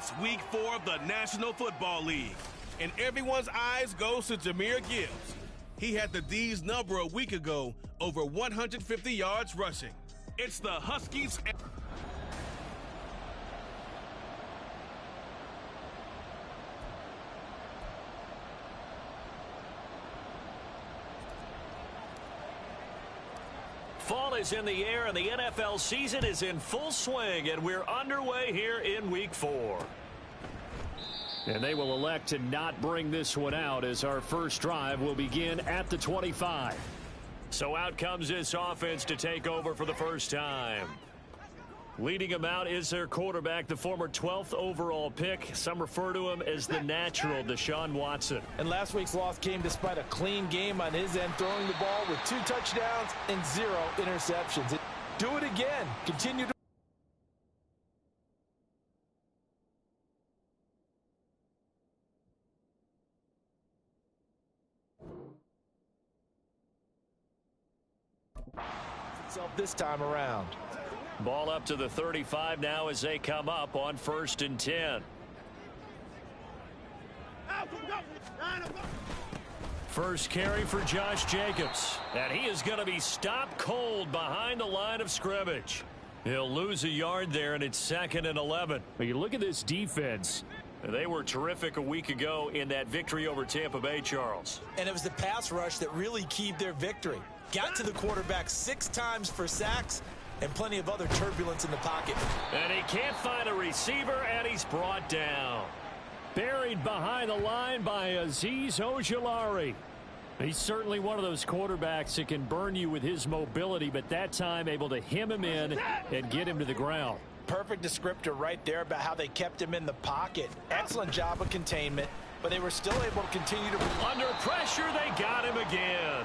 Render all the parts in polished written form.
It's week 4 of the National Football League, and everyone's eyes goes to Jahmyr Gibbs. He had the D's number a week ago, over 150 yards rushing. It's the Huskies. Fall is in the air and the NFL season is in full swing, and we're underway here in week 4. And they will elect to not bring this one out as our first drive will begin at the 25. So out comes this offense to take over for the first time. Leading them out is their quarterback, the former 12th overall pick. Some refer to him as the natural, Deshaun Watson. And last week's loss came despite a clean game on his end, throwing the ball with 2 touchdowns and 0 interceptions. Do it again. Continue to itself this time around. Ball up to the 35 now as they come up on 1st and 10. First carry for Josh Jacobs. And he is going to be stopped cold behind the line of scrimmage. He'll lose a yard there, and it's 2nd and 11. But you look at this defense. They were terrific a week ago in that victory over Tampa Bay, Charles. And it was the pass rush that really keyed their victory. Got to the quarterback 6 times for sacks and plenty of other turbulence in the pocket. And he can't find a receiver, and he's brought down. Buried behind the line by Azeez Ojulari. He's certainly one of those quarterbacks that can burn you with his mobility, but that time able to hem him in and get him to the ground. Perfect descriptor right there about how they kept him in the pocket. Excellent job of containment, but they were still able to continue to... Under pressure, they got him again.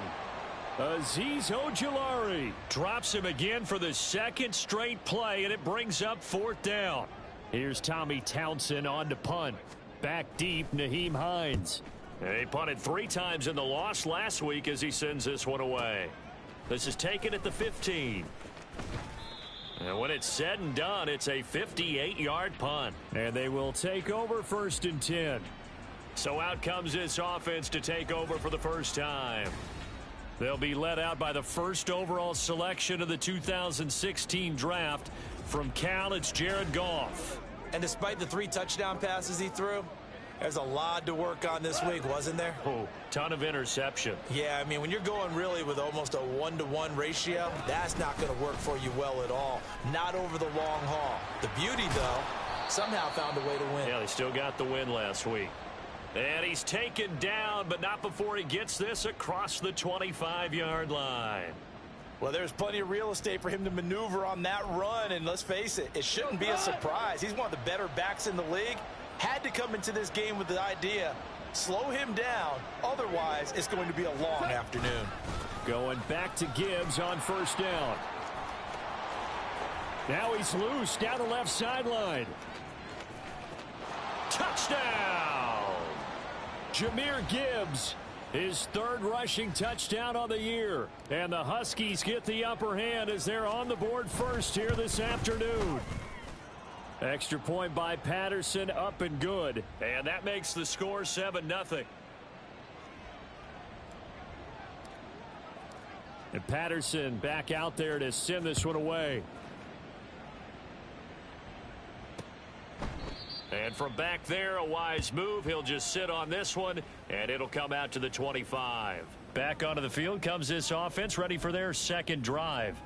Azeez Ojulari drops him again for the 2nd straight play, and it brings up 4th down. Here's Tommy Townsend on to punt. Back deep, Nyheim Hines. He punted 3 times in the loss last week as he sends this one away. This is taken at the 15. And when it's said and done, it's a 58-yard punt. And they will take over 1st and 10. So out comes this offense to take over for the first time. They'll be led out by the 1st overall selection of the 2016 draft. From Cal, it's Jared Goff. And despite the 3 touchdown passes he threw, there's a lot to work on this week, wasn't there? Oh, ton of interception. Yeah, I mean, when you're going really with almost a 1-to-1 ratio, that's not going to work for you well at all. Not over the long haul. The beauty, though, somehow found a way to win. Yeah, they still got the win last week. And he's taken down, but not before he gets this across the 25-yard line. Well, there's plenty of real estate for him to maneuver on that run, and let's face it, it shouldn't be a surprise. He's one of the better backs in the league. Had to come into this game with the idea, slow him down, otherwise it's going to be a long afternoon. Going back to Gibbs on 1st down. Now he's loose down the left sideline. Touchdown! Jahmyr Gibbs, his 3rd rushing touchdown on the year. And the Huskies get the upper hand as they're on the board first here this afternoon. Extra point by Patterson, up and good. And that makes the score 7-0. And Patterson back out there to send this one away. And from back there, a wise move. He'll just sit on this one, and it'll come out to the 25. Back onto the field comes this offense, ready for their 2nd drive.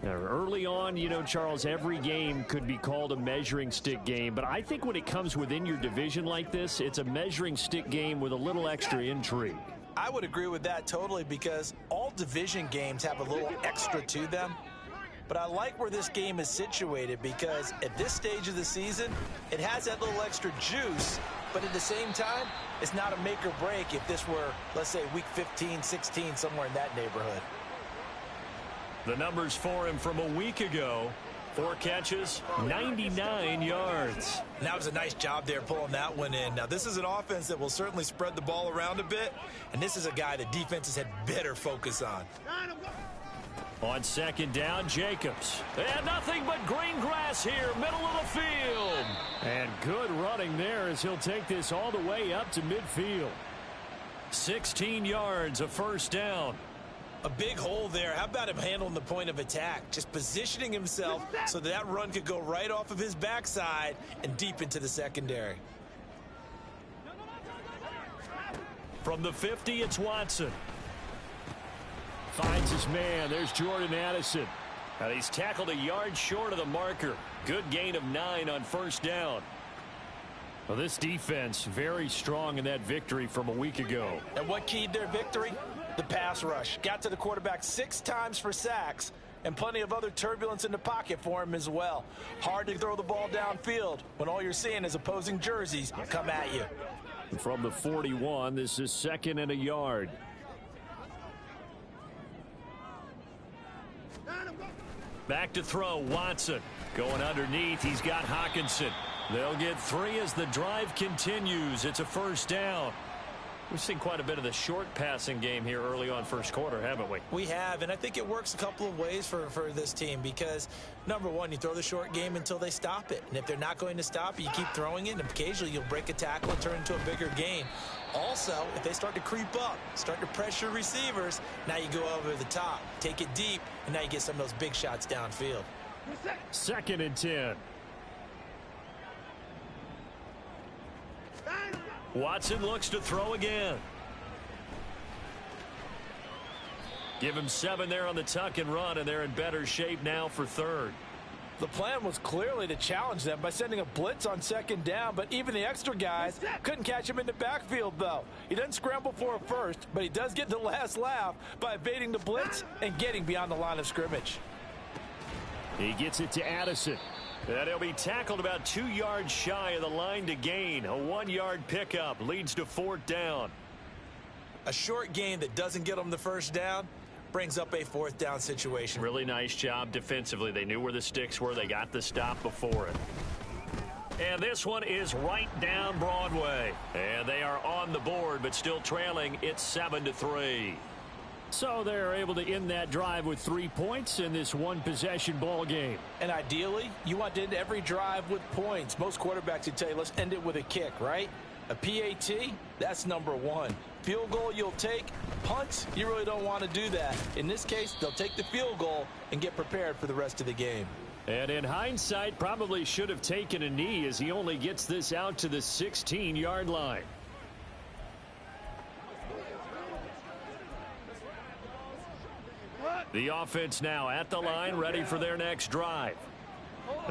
Now, early on, you know, Charles, every game could be called a measuring stick game, but I think when it comes within your division like this, it's a measuring stick game with a little extra intrigue. I would agree with that totally, because all division games have a little extra to them. But I like where this game is situated, because at this stage of the season, it has that little extra juice, but at the same time, it's not a make or break if this were, let's say, week 15, 16, somewhere in that neighborhood. The numbers for him from a week ago: 4 catches, 99 yards. And that was a nice job there pulling that one in. Now, this is an offense that will certainly spread the ball around a bit, and this is a guy that defenses had better focus on. On second down, Jacobs. And nothing but green grass here, middle of the field. And good running there as he'll take this all the way up to midfield. 16 yards, a first down. A big hole there. How about him handling the point of attack? Just positioning himself so that run could go right off of his backside and deep into the secondary. From the 50, it's Watson. Finds his man. There's Jordan Addison. And he's tackled a yard short of the marker. Good gain of 9 on first down. Well, this defense very strong in that victory from a week ago. And what keyed their victory? The pass rush. Got to the quarterback 6 times for sacks and plenty of other turbulence in the pocket for him as well. Hard to throw the ball downfield when all you're seeing is opposing jerseys come at you. From the 41, this is 2nd and a yard. Back to throw, Watson. Going underneath, he's got Hockenson. They'll get 3 as the drive continues. It's a first down. We've seen quite a bit of the short passing game here early on first quarter, haven't we? We have, and I think it works a couple of ways for this team because, number one, you throw the short game until they stop it. And if they're not going to stop it, you keep throwing it, and occasionally you'll break a tackle and turn into a bigger gain. Also, if they start to creep up, start to pressure receivers, now you go over the top, take it deep, and now you get some of those big shots downfield. 2nd and 10. Watson looks to throw again. Give him 7 there on the tuck and run, and they're in better shape now for 3rd. The plan was clearly to challenge them by sending a blitz on 2nd down, but even the extra guys couldn't catch him in the backfield, though. He doesn't scramble for a first, but he does get the last laugh by evading the blitz and getting beyond the line of scrimmage. He gets it to Addison. And he'll be tackled about 2 yards shy of the line to gain. A 1-yard pickup leads to 4th down. A short gain that doesn't get them the first down brings up a 4th down situation. Really nice job defensively. They knew where the sticks were. They got the stop before it. And this one is right down Broadway. And they are on the board, but still trailing. It's 7-3. So they're able to end that drive with 3 points in this one-possession ball game. And ideally, you want to end every drive with points. Most quarterbacks would tell you, let's end it with a kick, right? A PAT, that's number 1. Field goal you'll take. Punts, you really don't want to do that. In this case, they'll take the field goal and get prepared for the rest of the game. And in hindsight, probably should have taken a knee as he only gets this out to the 16-yard line. The offense now at the line, ready for their next drive.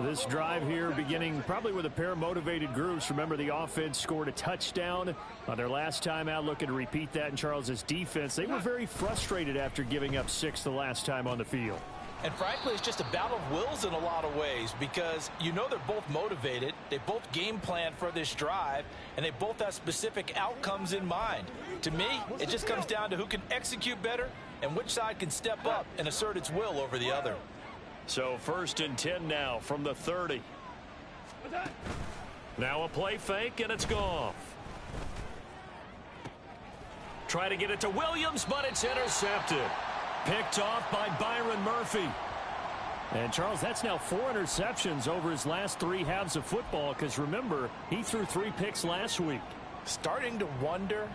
This drive here beginning probably with a pair of motivated groups. Remember, the offense scored a touchdown on their last time out. Looking to repeat that in Charles's defense. They were very frustrated after giving up 6 the last time on the field. And frankly, it's just a battle of wills in a lot of ways because you know they're both motivated. They both game plan for this drive, and they both have specific outcomes in mind. To me, it just comes down to who can execute better and which side can step up and assert its will over the other. So 1st and 10 now from the 30. Now a play fake, and it's Goff. Try to get it to Williams, but it's intercepted. Picked off by Byron Murphy. And, Charles, that's now 4 interceptions over his last 3 halves of football because, remember, he threw 3 picks last week. Starting to wonder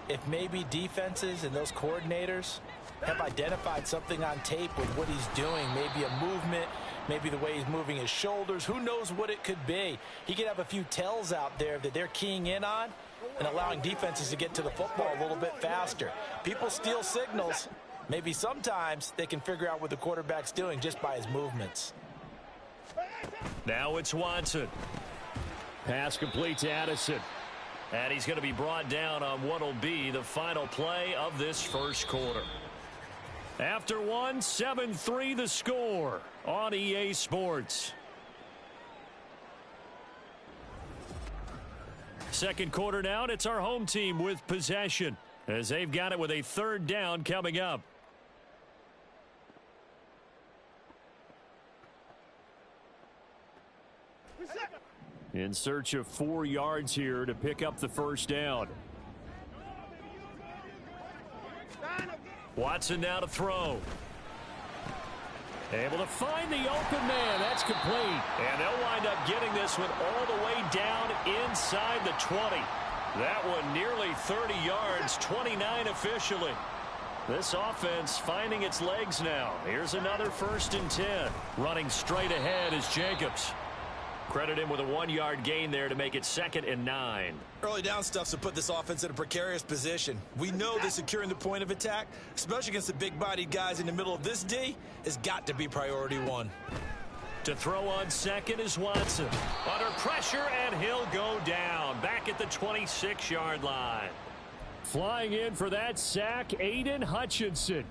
if maybe defenses and those coordinators have identified something on tape with what he's doing. Maybe a movement, maybe the way he's moving his shoulders. Who knows what it could be? He could have a few tells out there that they're keying in on and allowing defenses to get to the football a little bit faster. People steal signals. Maybe sometimes they can figure out what the quarterback's doing just by his movements. Now it's Watson. Pass complete to Addison. And he's going to be brought down on what will be the final play of this first quarter. After 1, 7-3 the score on EA Sports. Second quarter now, and it's our home team with possession as they've got it with a 3rd down coming up. In search of 4 yards here to pick up the first down. Watson now to throw. Able to find the open man. That's complete. And they'll wind up getting this one all the way down inside the 20. That one nearly 30 yards, 29 officially. This offense finding its legs now. Here's another 1st and 10. Running straight ahead is Jacobs. Credit him with a 1-yard gain there to make it 2nd and 9. Early down stuff's to put this offense in a precarious position. We know that securing the point of attack, especially against the big-bodied guys in the middle of this D, has got to be priority 1. To throw on 2nd is Watson. Under pressure, and he'll go down. Back at the 26-yard line. Flying in for that sack, Aiden Hutchinson.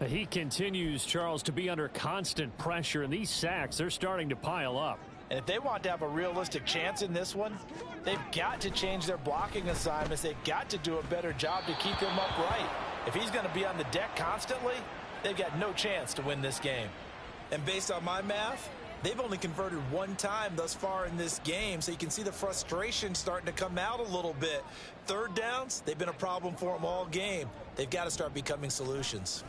He continues, Charles, to be under constant pressure, and these sacks, they're starting to pile up. And if they want to have a realistic chance in this one, they've got to change their blocking assignments. They've got to do a better job to keep him upright. If he's going to be on the deck constantly, they've got no chance to win this game. And based on my math, they've only converted 1 time thus far in this game, so you can see the frustration starting to come out a little bit. 3rd downs, they've been a problem for them all game. They've got to start becoming solutions.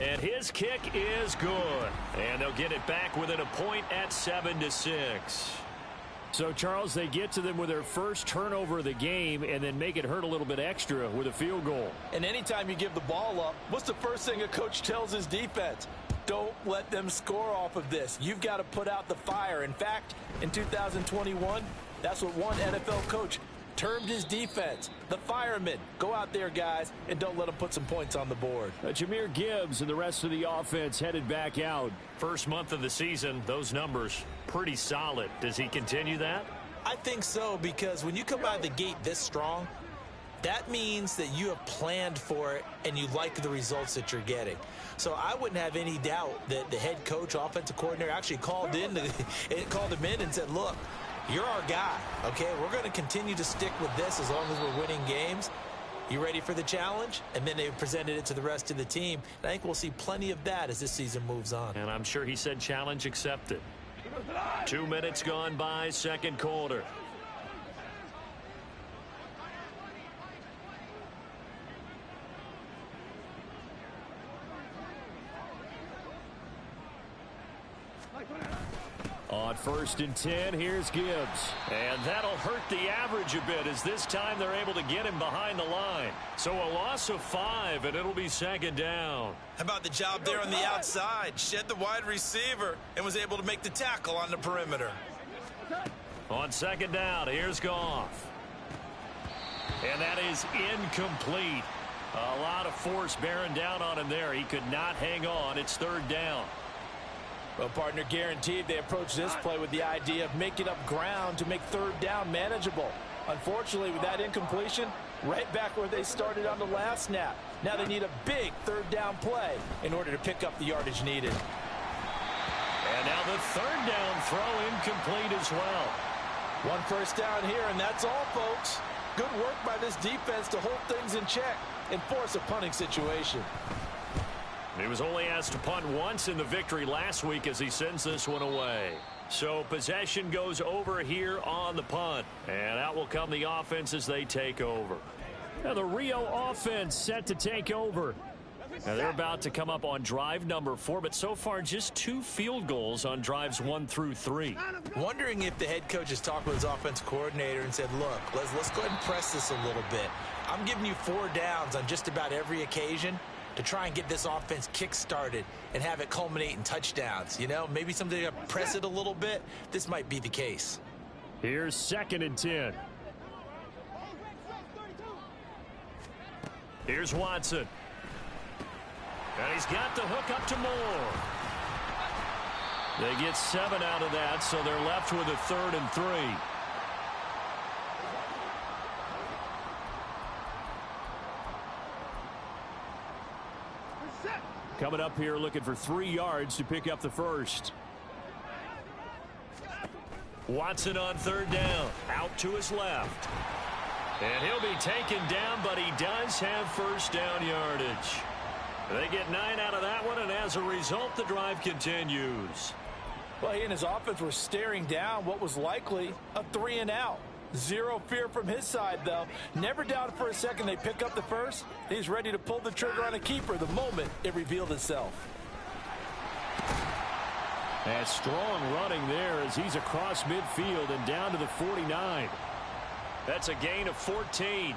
And his kick is good. And they'll get it back within a point at 7-6. So, Charles, they get to them with their first turnover of the game and then make it hurt a little bit extra with a field goal. And anytime you give the ball up, what's the first thing a coach tells his defense? Don't let them score off of this. You've got to put out the fire. In fact, in 2021, that's what one NFL coach termed his defense. The firemen. Go out there, guys, and don't let them put some points on the board. Jahmyr Gibbs and the rest of the offense headed back out. First month of the season, those numbers pretty solid. Does he continue that? I think so, because when you come out of the gate this strong, that means that you have planned for it and you like the results that you're getting. So I wouldn't have any doubt that the head coach, offensive coordinator, actually called him in and said, look, you're our guy, okay? We're going to continue to stick with this as long as we're winning games. You ready for the challenge? And then they presented it to the rest of the team. And I think we'll see plenty of that as this season moves on. And I'm sure he said challenge accepted. 2 minutes gone by, 2nd quarter. On 1st and 10, here's Gibbs. And that'll hurt the average a bit as this time they're able to get him behind the line. So a loss of 5, and it'll be 2nd down. How about the job there on the outside? Shed the wide receiver and was able to make the tackle on the perimeter. On 2nd down, here's Goff. And that is incomplete. A lot of force bearing down on him there. He could not hang on. It's 3rd down. Well, partner, guaranteed they approach this play with the idea of making up ground to make 3rd down manageable. Unfortunately, with that incompletion, right back where they started on the last snap. Now they need a big 3rd down play in order to pick up the yardage needed. And now the 3rd down throw incomplete as well. 1 first down here, and that's all, folks. Good work by this defense to hold things in check and force a punting situation. He was only asked to punt once in the victory last week as he sends this one away. So possession goes over here on the punt. And out will come the offense as they take over. Now the Rio offense set to take over. Now they're about to come up on drive number 4, but so far just 2 field goals on drives 1 through 3. Wondering if the head coach has talked with his offense coordinator and said, look, let's go ahead and press this a little bit. I'm giving you 4 downs on just about every occasion to try and get this offense kick-started and have it culminate in touchdowns. You know, maybe somebody to press it a little bit. This might be the case. Here's 2nd and 10. Here's Watson. And he's got the hook up to Moore. They get 7 out of that, so they're left with a 3rd and 3. Coming up here looking for 3 yards to pick up the first. Watson on 3rd down. Out to his left. And he'll be taken down, but he does have 1st down yardage. They get 9 out of that one, and as a result, the drive continues. Well, he and his offense were staring down what was likely a 3 and out. Zero fear from his side, though. Never doubted for a second they pick up the first. He's ready to pull the trigger on a keeper the moment it revealed itself. And strong running there as he's across midfield and down to the 49. That's a gain of 14.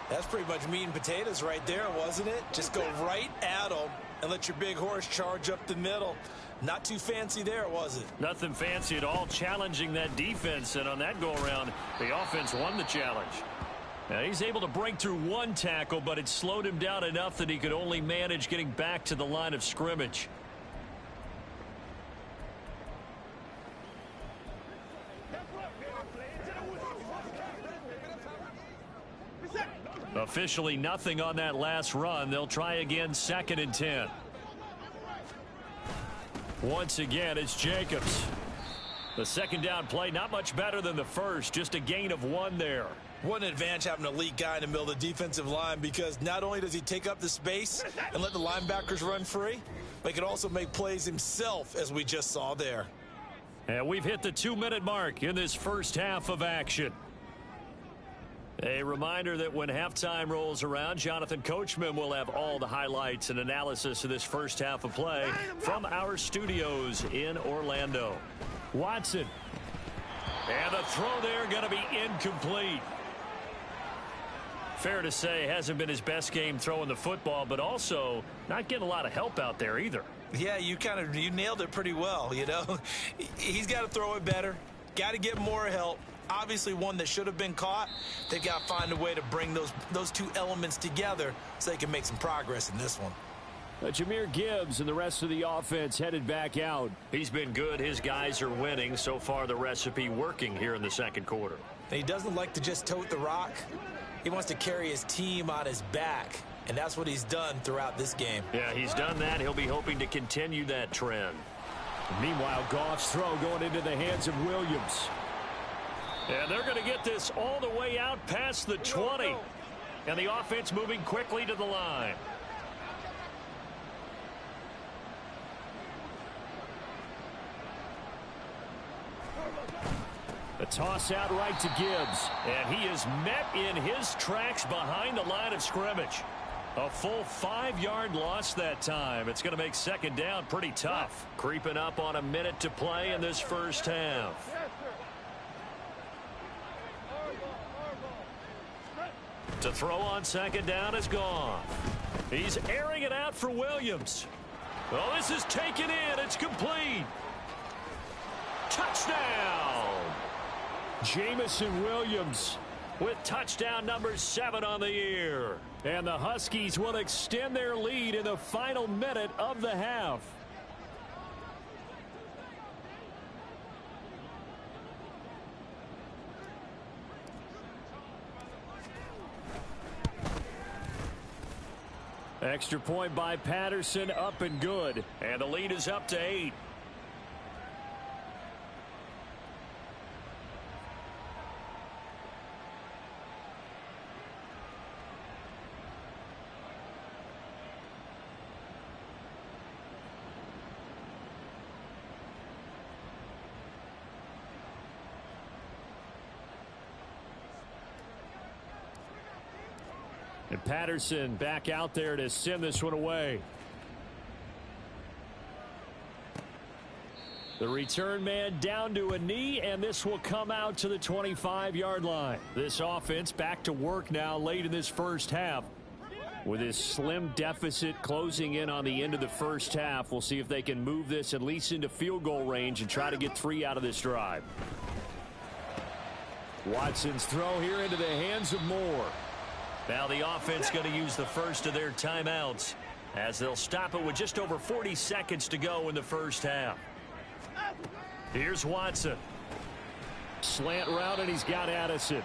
That's pretty much meat and potatoes right there, wasn't it? Just go right at them and let your big horse charge up the middle. Not too fancy there, was it? Nothing fancy at all, challenging that defense. And on that go-around, the offense won the challenge. Now, he's able to break through one tackle, but it slowed him down enough that he could only manage getting back to the line of scrimmage. Officially nothing on that last run. They'll try again, 2nd and 10. Once again, it's Jacobs. The second down play, not much better than the first, just a gain of 1 there. What an advantage having an elite guy in the middle of the defensive line, because not only does he take up the space and let the linebackers run free, but he can also make plays himself, as we just saw there. And we've hit the 2-minute mark in this first half of action. A reminder that when halftime rolls around, Jonathan Coachman will have all the highlights and analysis of this first half of play from our studios in Orlando. Watson. And the throw there going to be incomplete. Fair to say, hasn't been his best game throwing the football, but also not getting a lot of help out there either. Yeah, you nailed it pretty well, you know. He's got to throw it better. Got to get more help. Obviously one that should have been caught. They've got to find a way to bring those two elements together so they can make some progress in this one. Jahmyr Gibbs and the rest of the offense headed back out. He's been good. His guys are winning. So far, the recipe working here in the second quarter. He doesn't like to just tote the rock. He wants to carry his team on his back, and that's what he's done throughout this game. Yeah, he's done that. He'll be hoping to continue that trend. Meanwhile, Goff's throw going into the hands of Williams. And they're going to get this all the way out past the 20. And the offense moving quickly to the line. The toss out right to Gibbs. And he is met in his tracks behind the line of scrimmage. A full 5-yard loss that time. It's going to make second down pretty tough. Creeping up on a minute to play in this first half. To throw on second down is gone. He's airing it out for Williams. Oh, this is taken in. It's complete. Touchdown. Jamison Williams with touchdown number 7 on the year. And the Huskies will extend their lead in the final minute of the half. Extra point by Patterson, up and good. And the lead is up to 8. And Patterson back out there to send this one away. The return man down to a knee, and this will come out to the 25-yard line. This offense back to work now late in this first half. With this slim deficit closing in on the end of the first half, we'll see if they can move this at least into field goal range and try to get 3 out of this drive. Watson's throw here into the hands of Moore. Now the offense going to use the first of their timeouts as they'll stop it with just over 40 seconds to go in the first half. Here's Watson. Slant route, and he's got Addison.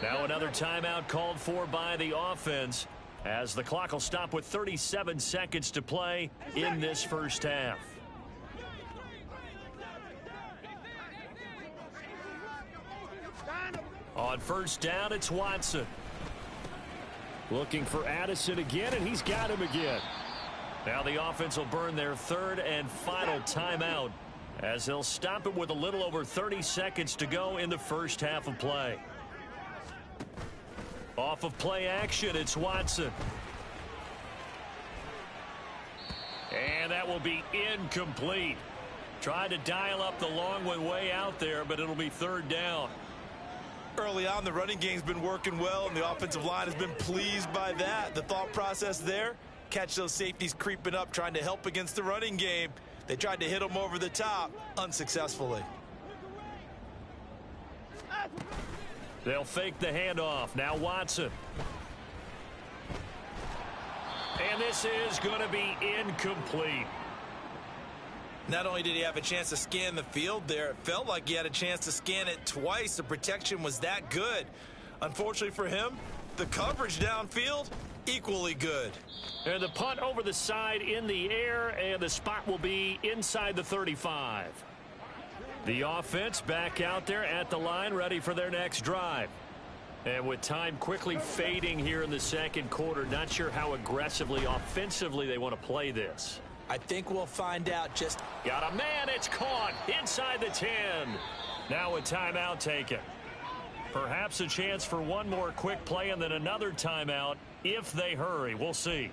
Now another timeout called for by the offense as the clock will stop with 37 seconds to play in this first half. On first down, it's Watson. Looking for Addison again, and he's got him again. Now the offense will burn their third and final timeout as they'll stop it with a little over 30 seconds to go in the first half of play. Off of play action, it's Watson. And And that will be incomplete. Tried to dial up the long one way out there, but it'll be third down. Early on, the running game's been working well, and the offensive line has been pleased by that. The thought process there, catch those safeties creeping up, trying to help against the running game. They tried to hit them over the top, unsuccessfully. They'll fake the handoff. Now Watson. And this is going to be incomplete. Not only did he have a chance to scan the field there, it felt like he had a chance to scan it twice. The protection was that good. Unfortunately for him, the coverage downfield, equally good. And the punt over the side in the air, and the spot will be inside the 35. The offense back out there at the line, ready for their next drive. And with time quickly fading here in the second quarter, not sure how aggressively, offensively they want to play this. I think we'll find out. Just got a man. It's caught inside the 10. Now a timeout taken. Perhaps a chance for one more quick play and then another timeout if they hurry. We'll see.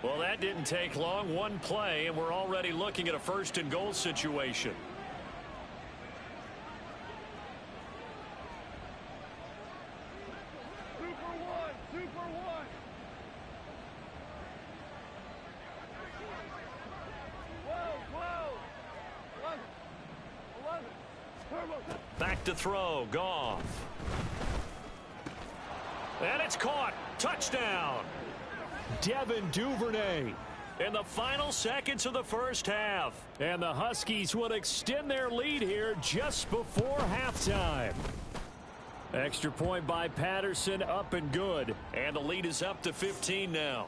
Well, that didn't take long. One play, and we're already looking at a first and goal situation. Back to throw. Goff. And it's caught. Touchdown. Devin Duvernay in the final seconds of the first half. And the Huskies will extend their lead here just before halftime. Extra point by Patterson, up and good. And the lead is up to 15 now.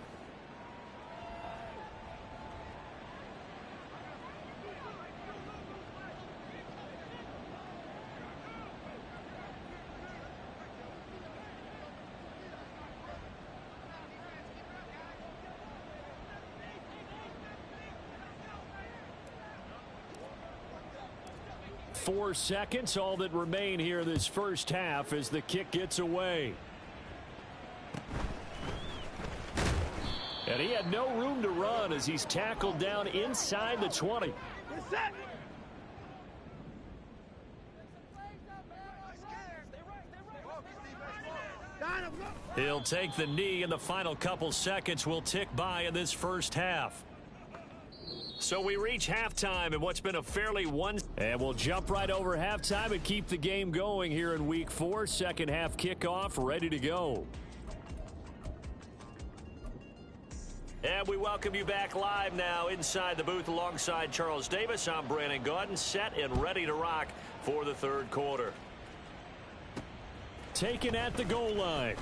Four seconds, all that remain here this first half as the kick gets away. And he had no room to run as he's tackled down inside the 20. He'll take the knee, and the final couple seconds will tick by in this first half. So we reach halftime in what's been a fairly and we'll jump right over halftime and keep the game going here in week 4. Second half kickoff ready to go. And we welcome you back live now inside the booth alongside Charles Davis. I'm Brandon Gaudin, set and ready to rock for the third quarter. Taken at the goal line.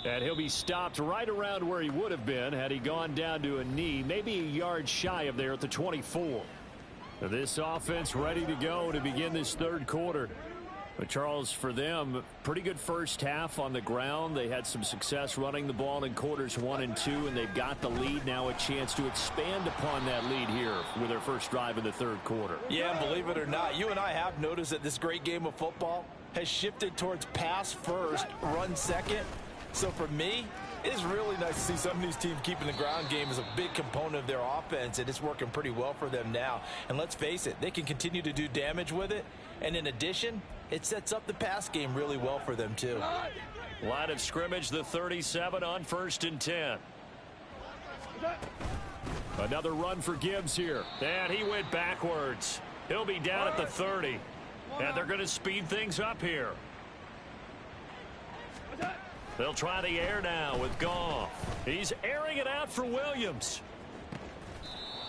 And he'll be stopped right around where he would have been had he gone down to a knee, maybe a yard shy of there at the 24. This offense ready to go to begin this third quarter. But Charles, for them, pretty good first half on the ground. They had some success running the ball in quarters 1 and 2, and they've got the lead now, a chance to expand upon that lead here with their first drive in the third quarter. Yeah, and believe it or not, you and I have noticed that this great game of football has shifted towards pass first, run second. So for me, it is really nice to see some of these teams keeping the ground game as a big component of their offense, and it's working pretty well for them now. And let's face it, they can continue to do damage with it. And in addition, it sets up the pass game really well for them too. Line of scrimmage, the 37 on 1st and 10. Another run for Gibbs here. And he went backwards. He'll be down at the 30. And they're going to speed things up here. They'll try the air now with Goff. He's airing it out for Williams.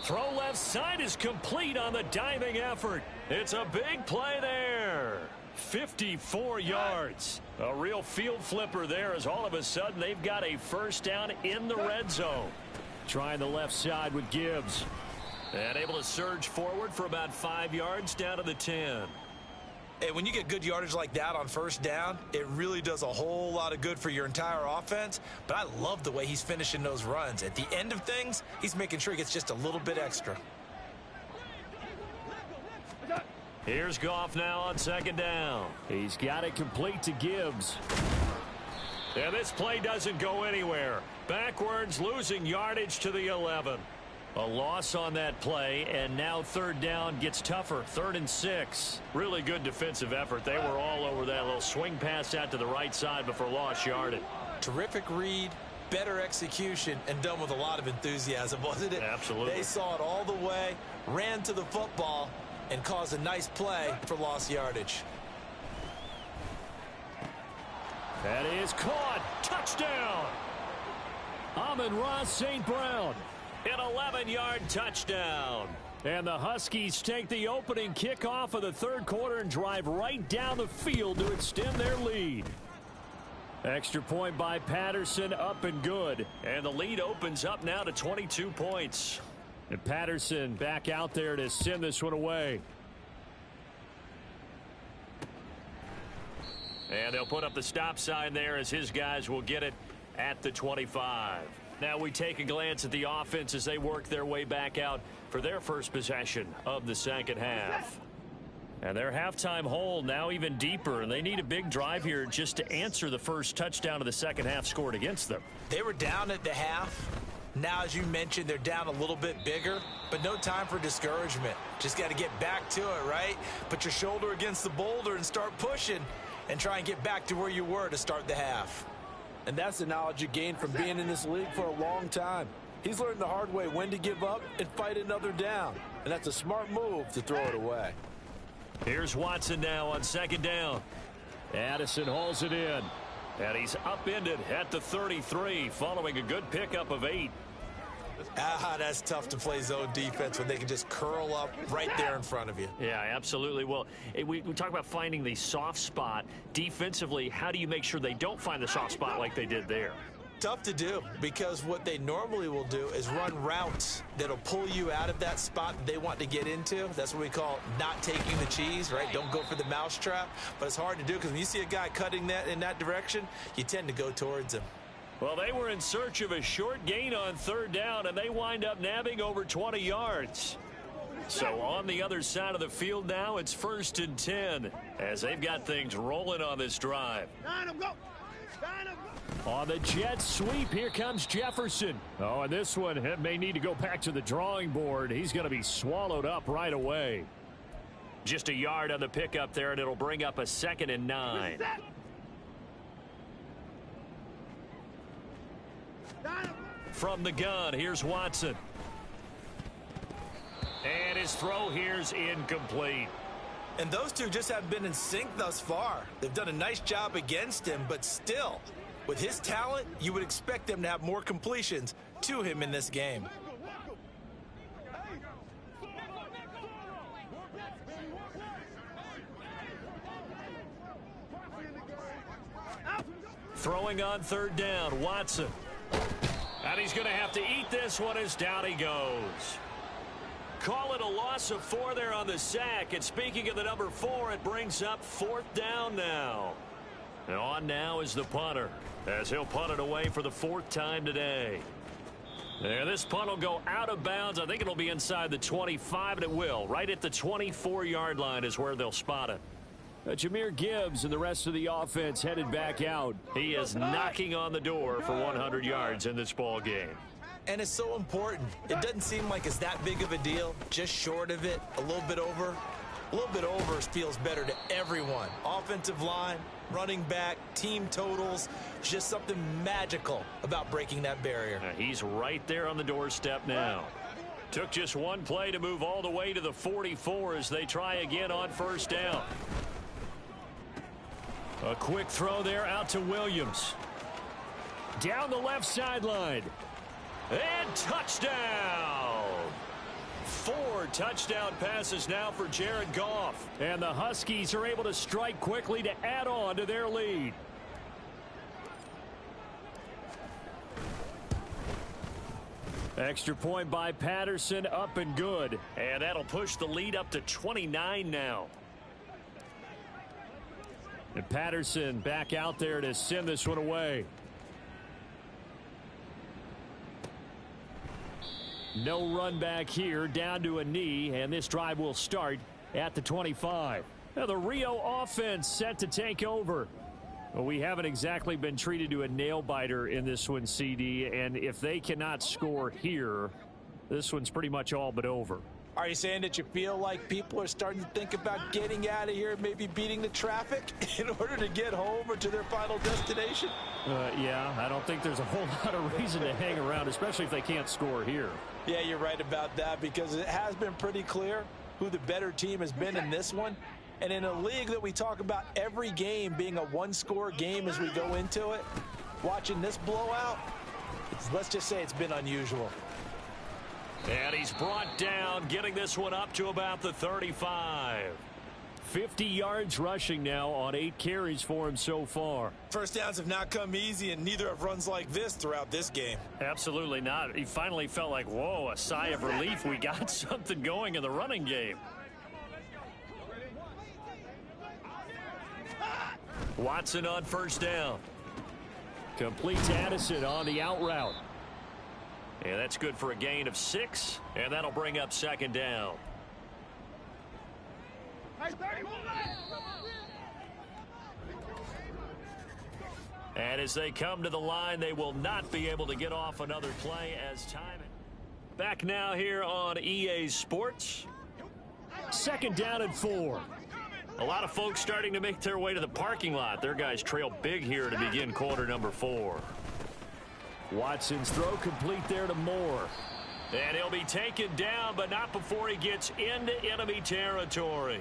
Throw left side is complete on the diving effort. It's a big play there. 54 yards. A real field flipper there as all of a sudden they've got a first down in the red zone. Trying the left side with Gibbs. And able to surge forward for about 5 yards down to the 10. And when you get good yardage like that on first down, it really does a whole lot of good for your entire offense. But I love the way he's finishing those runs. At the end of things, he's making sure he gets just a little bit extra. Here's Goff now on second down. He's got it complete to Gibbs. And this play doesn't go anywhere. Backwards, losing yardage to the 11. A loss on that play, and now third down gets tougher. 3rd and 6. Really good defensive effort. They were all over that little swing pass out to the right side before lost yardage. Terrific read, better execution, and done with a lot of enthusiasm, wasn't it? Absolutely. They saw it all the way, ran to the football, and caused a nice play for lost yardage. That is caught. Touchdown. Amon-Ra St. Brown. An 11-yard touchdown. And the Huskies take the opening kickoff of the third quarter and drive right down the field to extend their lead. Extra point by Patterson, up and good. And the lead opens up now to 22 points. And Patterson back out there to send this one away. And they'll put up the stop sign there as his guys will get it at the 25. Now we take a glance at the offense as they work their way back out for their first possession of the second half. And their halftime hole now even deeper, and they need a big drive here just to answer the first touchdown of the second half scored against them. They were down at the half. Now, as you mentioned, they're down a little bit bigger, but no time for discouragement. Just got to get back to it, right? Put your shoulder against the boulder and start pushing and try and get back to where you were to start the half. And that's the knowledge you gain from being in this league for a long time. He's learned the hard way when to give up and fight another down. And that's a smart move to throw it away. Here's Watson now on second down. Addison hauls it in. And he's upended at the 33 following a good pickup of 8. That's tough to play zone defense when they can just curl up right there in front of you. Yeah, absolutely. Well, we talk about finding the soft spot. Defensively, how do you make sure they don't find the soft spot like they did there? Tough to do, because what they normally will do is run routes that'll pull you out of that spot that they want to get into. That's what we call not taking the cheese, right? Don't go for the mousetrap. But it's hard to do because when you see a guy cutting that in that direction, you tend to go towards him. Well, they were in search of a short gain on third down, and they wind up nabbing over 20 yards. So on the other side of the field now, it's 1st and 10 as they've got things rolling on this drive. On the jet sweep, here comes Jefferson. Oh, and this one may need to go back to the drawing board. He's going to be swallowed up right away. Just a yard on the pickup there, and it'll bring up a 2nd and 9. From the gun, here's Watson. And his throw here's incomplete. And those two just haven't been in sync thus far. They've done a nice job against him, but still, with his talent, you would expect them to have more completions to him in this game. Throwing on third down, Watson. And he's going to have to eat this one as down he goes. Call it a loss of 4 there on the sack. And speaking of the number 4, it brings up 4th down now. And on now is the punter, as he'll punt it away for the 4th time today. There, this punt will go out of bounds. I think it'll be inside the 25, and it will. Right at the 24-yard line is where they'll spot it. Jahmyr Gibbs and the rest of the offense headed back out. He is knocking on the door for 100 yards in this ball game. And it's so important. It doesn't seem like it's that big of a deal. Just short of it, a little bit over. A little bit over feels better to everyone. Offensive line, running back, team totals. Just something magical about breaking that barrier. He's right there on the doorstep now. Took just one play to move all the way to the 44 as they try again on first down. A quick throw there out to Williams. Down the left sideline. And touchdown! 4 touchdown passes now for Jared Goff. And the Huskies are able to strike quickly to add on to their lead. Extra point by Patterson, up and good. And that'll push the lead up to 29 now. And Patterson back out there to send this one away. No run back here, down to a knee, and this drive will start at the 25. Now the Rio offense set to take over. Well, we haven't exactly been treated to a nail-biter in this one, CD, and if they cannot score here, this one's pretty much all but over. Are you saying that you feel like people are starting to think about getting out of here, maybe beating the traffic in order to get home or to their final destination? Yeah, I don't think there's a whole lot of reason to hang around, especially if they can't score here. Yeah, you're right about that, because it has been pretty clear who the better team has been in this one. And in a league that we talk about every game being a one-score game as we go into it, watching this blowout, let's just say it's been unusual. And he's brought down, getting this one up to about the 35. 50 yards rushing now on 8 carries for him so far. First downs have not come easy, and neither have runs like this throughout this game. Absolutely not. He finally felt like, whoa, a sigh of relief. We got something going in the running game. Watson on first down. Complete to Addison on the out route. And that's good for a gain of 6, and that'll bring up second down. And as they come to the line, they will not be able to get off another play as time. Back now here on EA Sports. Second down and 4. A lot of folks starting to make their way to the parking lot. Their guys trail big here to begin quarter number 4. Watson's throw complete there to Moore. And he'll be taken down, but not before he gets into enemy territory.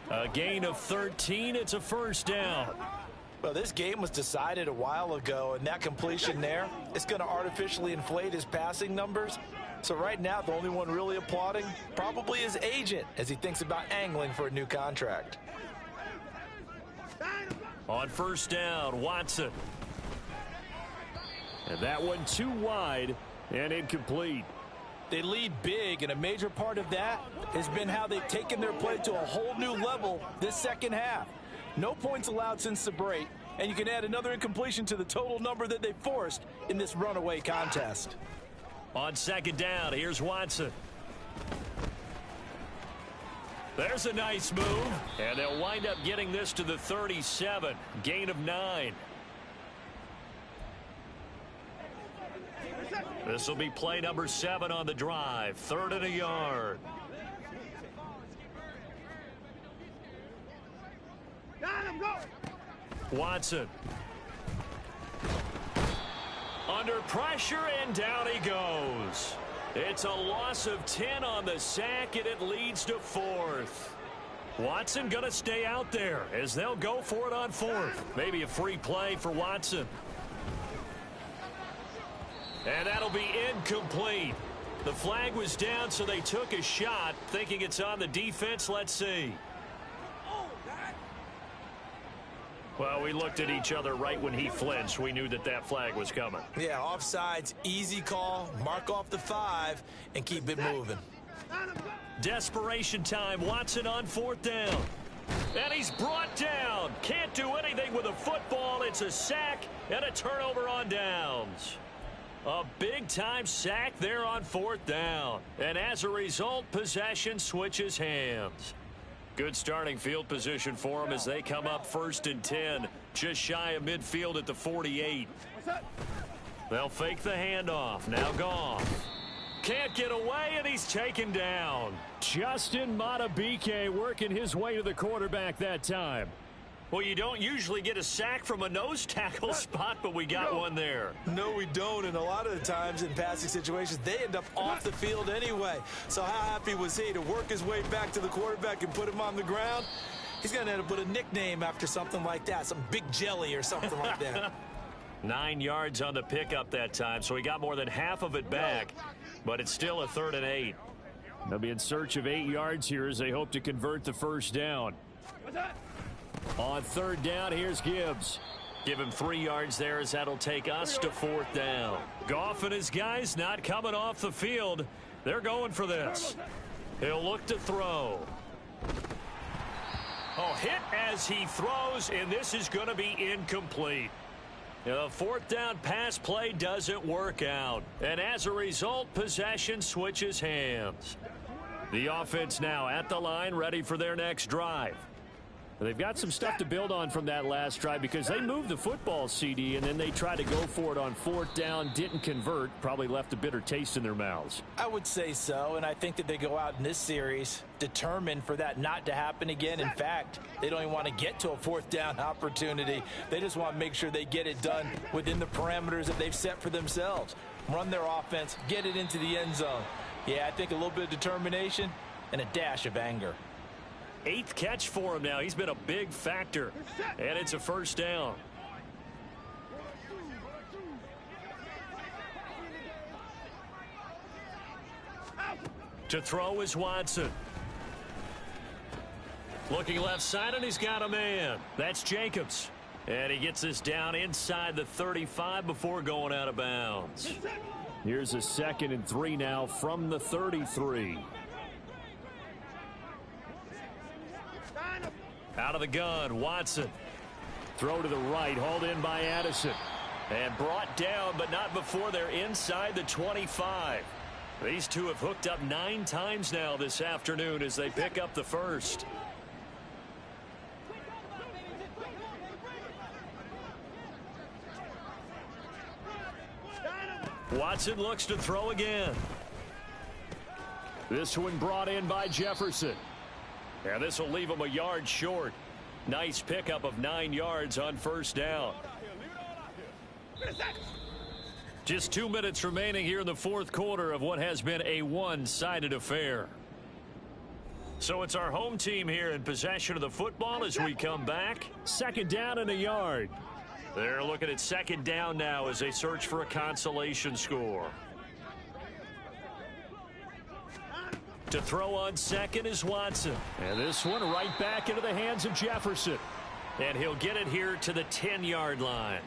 A gain of 13. It's a first down. Well, this game was decided a while ago, and that completion there is going to artificially inflate his passing numbers. So right now, the only one really applauding probably his agent as he thinks about angling for a new contract. On first down, Watson. And that one too wide and incomplete. They lead big, and a major part of that has been how they've taken their play to a whole new level this second half. No points allowed since the break, and you can add another incompletion to the total number that they forced in this runaway contest. On second down, here's Watson. There's a nice move, and they'll wind up getting this to the 37. Gain of 9. This will be play number 7 on the drive. 3rd and a yard. Watson. Under pressure, and down he goes. It's a loss of 10 on the sack, and it leads to 4th. Watson going to stay out there as they'll go for it on 4th. Maybe a free play for Watson. And that'll be incomplete. The flag was down, so they took a shot, thinking it's on the defense. Let's see. Well, we looked at each other right when he flinched. We knew that that flag was coming. Yeah, offsides, easy call, mark off the 5, and keep it moving. Desperation time. Watson on 4th down. And he's brought down. Can't do anything with a football. It's a sack and a turnover on downs. A big-time sack there on 4th down. And as a result, possession switches hands. Good starting field position for them as they come up 1st and 10. Just shy of midfield at the 48. They'll fake the handoff. Now Goff. Can't get away, and he's taken down. Justin Madubuike working his way to the quarterback that time. Well, you don't usually get a sack from a nose tackle spot, but we got one there. No, we don't, and a lot of the times in passing situations, they end up off the field anyway. So how happy was he to work his way back to the quarterback and put him on the ground? He's going to end up with a nickname after something like that, some Big Jelly or something like that. 9 yards on the pickup that time, so he got more than half of it back, but it's still a 3rd and 8. They'll be in search of 8 yards here as they hope to convert the first down. On 3rd down, here's Gibbs. Give him 3 yards there as that'll take us to 4th down. Goff and his guys not coming off the field. They're going for this. He'll look to throw. Oh, hit as he throws, and this is going to be incomplete. The 4th down pass play doesn't work out. And as a result, possession switches hands. The offense now at the line, ready for their next drive. They've got some stuff to build on from that last drive because they moved the football, CD, and then they tried to go for it on 4th down, didn't convert, probably left a bitter taste in their mouths. I would say so, and I think that they go out in this series determined for that not to happen again. In fact, they don't even want to get to a 4th down opportunity. They just want to make sure they get it done within the parameters that they've set for themselves. Run their offense, get it into the end zone. Yeah, I think a little bit of determination and a dash of anger. 8th catch for him now. He's been a big factor. And it's a 1st down. To throw is Watson. Looking left side, and he's got a man. That's Jacobs. And he gets this down inside the 35 before going out of bounds. Here's a 2nd and 3 now from the 33. Out of the gun, Watson. Throw to the right, hauled in by Addison. And brought down, but not before they're inside the 25. These two have hooked up 9 times now this afternoon as they pick up the 1st. Watson looks to throw again. This one brought in by Jefferson. And this will leave him a yard short. Nice pickup of 9 yards on 1st down. Just 2 minutes remaining here in the 4th quarter of what has been a one-sided affair. So it's our home team here in possession of the football as we come back. 2nd down and a yard. They're looking at 2nd down now as they search for a consolation score. To throw on 2nd is Watson. And this one right back into the hands of Jefferson. And he'll get it here to the 10-yard line.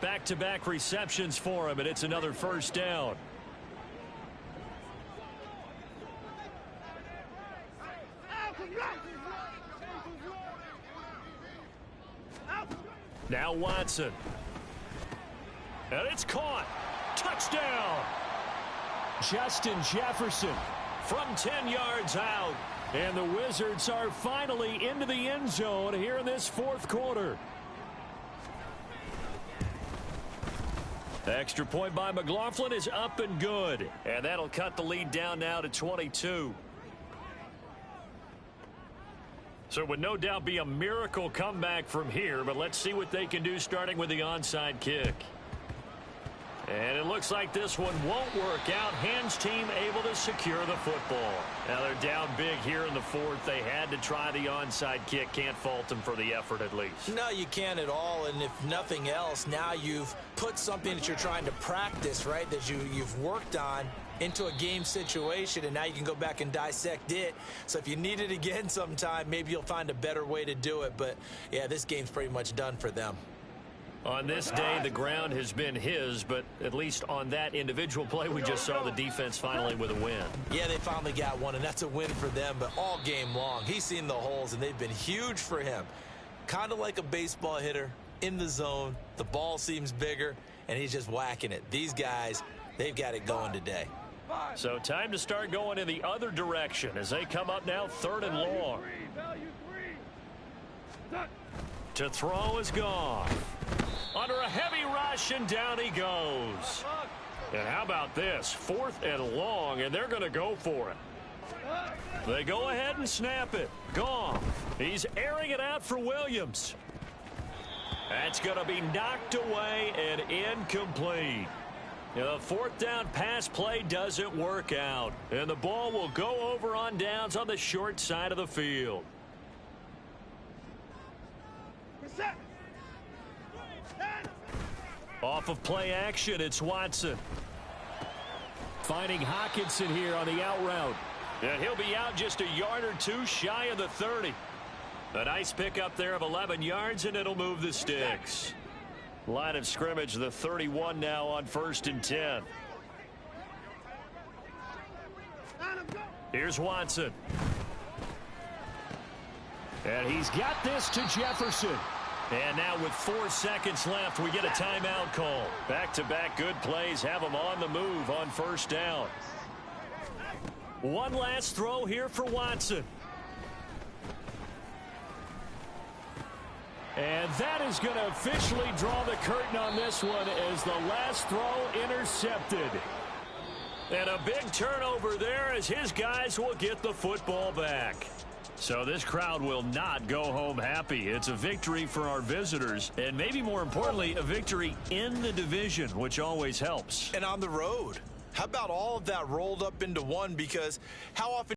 Back-to-back receptions for him, and it's another 1st down. Now Watson. And it's caught. Touchdown. Justin Jefferson from 10 yards out. And the Wizards are finally into the end zone here in this 4th quarter. The extra point by McLaughlin is up and good. And that'll cut the lead down now to 22. So it would no doubt be a miracle comeback from here, but let's see what they can do starting with the onside kick. And it looks like this one won't work out. Hans team able to secure the football. Now they're down big here in the 4th. They had to try the onside kick. Can't fault them for the effort at least. No, you can't at all. And if nothing else, now you've put something that you're trying to practice, right, that you've worked on into a game situation, and now you can go back and dissect it. So if you need it again sometime, maybe you'll find a better way to do it. But, yeah, this game's pretty much done for them. On this day, the ground has been his, but at least on that individual play, we just saw the defense finally with a win. Yeah, they finally got one, and that's a win for them, but all game long, he's seen the holes, and they've been huge for him. Kind of like a baseball hitter in the zone. The ball seems bigger, and he's just whacking it. These guys, they've got it going today. So time to start going in the other direction as they come up now 3rd and long. To throw is gone. Under a heavy rush, and down he goes. And how about this? 4th and long, and they're going to go for it. They go ahead and snap it. Gone. He's airing it out for Williams. That's going to be knocked away and incomplete. The 4th down pass play doesn't work out. And the ball will go over on downs on the short side of the field. Off of play action, it's Watson. Finding Hockenson here on the out route. And he'll be out just a yard or two shy of the 30. A nice pickup there of 11 yards, and it'll move the sticks. Line of scrimmage, the 31 now on 1st and 10. Here's Watson. And he's got this to Jefferson. And now with 4 seconds left, we get a timeout call. Back-to-back good plays have them on the move on 1st down. One last throw here for Watson. And that is going to officially draw the curtain on this one as the last throw intercepted. And a big turnover there as his guys will get the football back. So this crowd will not go home happy. It's a victory for our visitors, and maybe more importantly, a victory in the division, which always helps. And on the road. How about all of that rolled up into one? Because how often